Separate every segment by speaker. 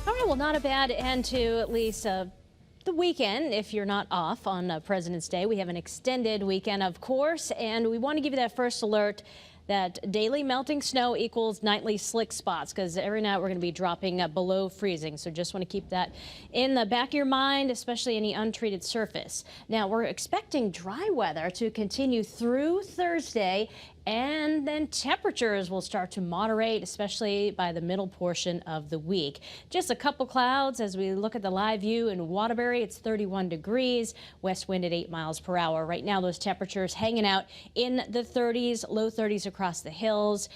Speaker 1: All right, well, not a bad end to at least the weekend if you're not off on President's Day. We have an extended weekend, of course, and we want to give you that first alert that daily melting snow equals nightly slick spots, because every night we're going to be dropping below freezing. So just want to keep that in the back of your mind, especially any untreated surface. Now, we're expecting dry weather to continue through Thursday, and then temperatures will start to moderate, especially by the middle portion of the week. Just a couple clouds as we look at the live view in Waterbury. It's 31 degrees, west wind at 8 miles per hour. Right now, those temperatures hanging out in the 30s, low 30s across the hills,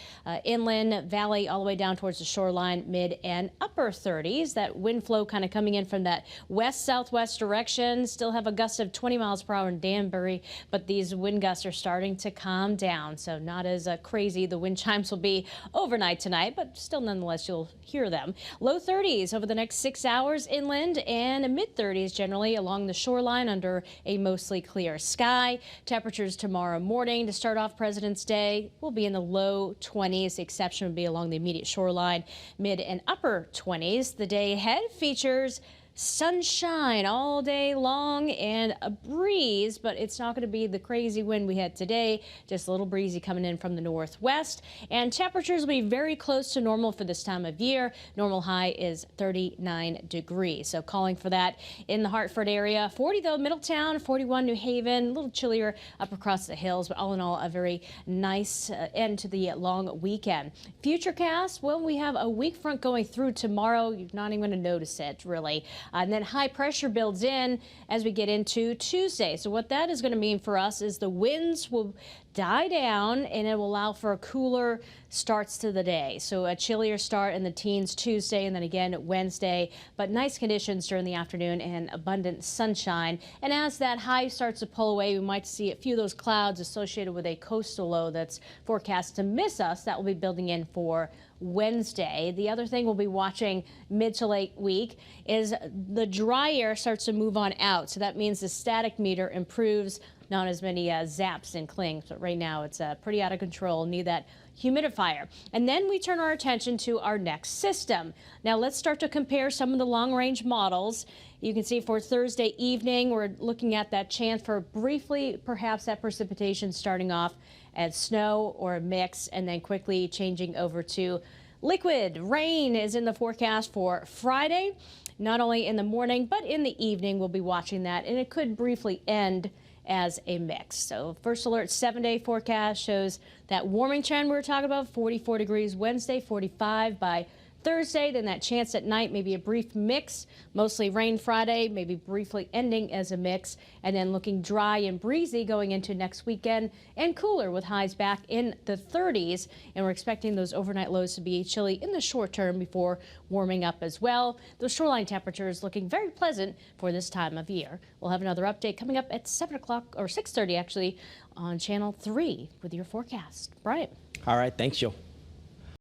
Speaker 1: inland, valley, all the way down towards the shoreline, mid and upper 30s. That wind flow kind of coming in from that west-southwest direction. Still have a gust of 20 miles per hour in Danbury, but these wind gusts are starting to calm down. So not as crazy. The wind chimes will be overnight tonight, but still nonetheless you'll hear them. Low 30s over the next 6 hours inland, and mid 30s generally along the shoreline under a mostly clear sky. Temperatures tomorrow morning to start off President's Day will be in the low 20s. The exception would be along the immediate shoreline, mid and upper 20s. The day ahead features sunshine all day long and a breeze, but it's not going to be the crazy wind we had today. Just a little breezy coming in from the northwest, and temperatures will be very close to normal for this time of year. Normal high is 39 degrees. So calling for that in the Hartford area. 40 though, Middletown, 41 New Haven, a little chillier up across the hills, but all in all, a very nice end to the long weekend. Futurecast, well, we have a weak front going through tomorrow. You're not even going to notice it, really. And then high pressure builds in as we get into Tuesday. So what that is going to mean for us is the winds will die down, and it will allow for a cooler starts to the day. So a chillier start in the teens Tuesday, and then again Wednesday, but nice conditions during the afternoon and abundant sunshine. And as that high starts to pull away, we might see a few of those clouds associated with a coastal low that's forecast to miss us. That will be building in for Wednesday. The other thing we'll be watching mid to late week is the dry air starts to move on out. So that means the static meter improves, not as many zaps and clings, but right now it's pretty out of control. Need that humidifier. And then we turn our attention to our next system. Now let's start to compare some of the long-range models. You can see for Thursday evening, we're looking at that chance for briefly perhaps that precipitation starting off as snow or a mix, and then quickly changing over to liquid. Rain is in the forecast for Friday, not only in the morning, but in the evening. We'll be watching that, and it could briefly end as a mix. So first alert 7-day forecast shows that warming trend we were talking about, 44 degrees Wednesday, 45 by Thursday, then that chance at night, maybe a brief mix, mostly rain Friday, maybe briefly ending as a mix, and then looking dry and breezy going into next weekend, and cooler with highs back in the 30s. And we're expecting those overnight lows to be chilly in the short term before warming up as well. Those shoreline temperatures looking very pleasant for this time of year. We'll have another update coming up at 7 o'clock or 6:30 actually on Channel 3 with your forecast. Brian.
Speaker 2: All right, thanks, Jill.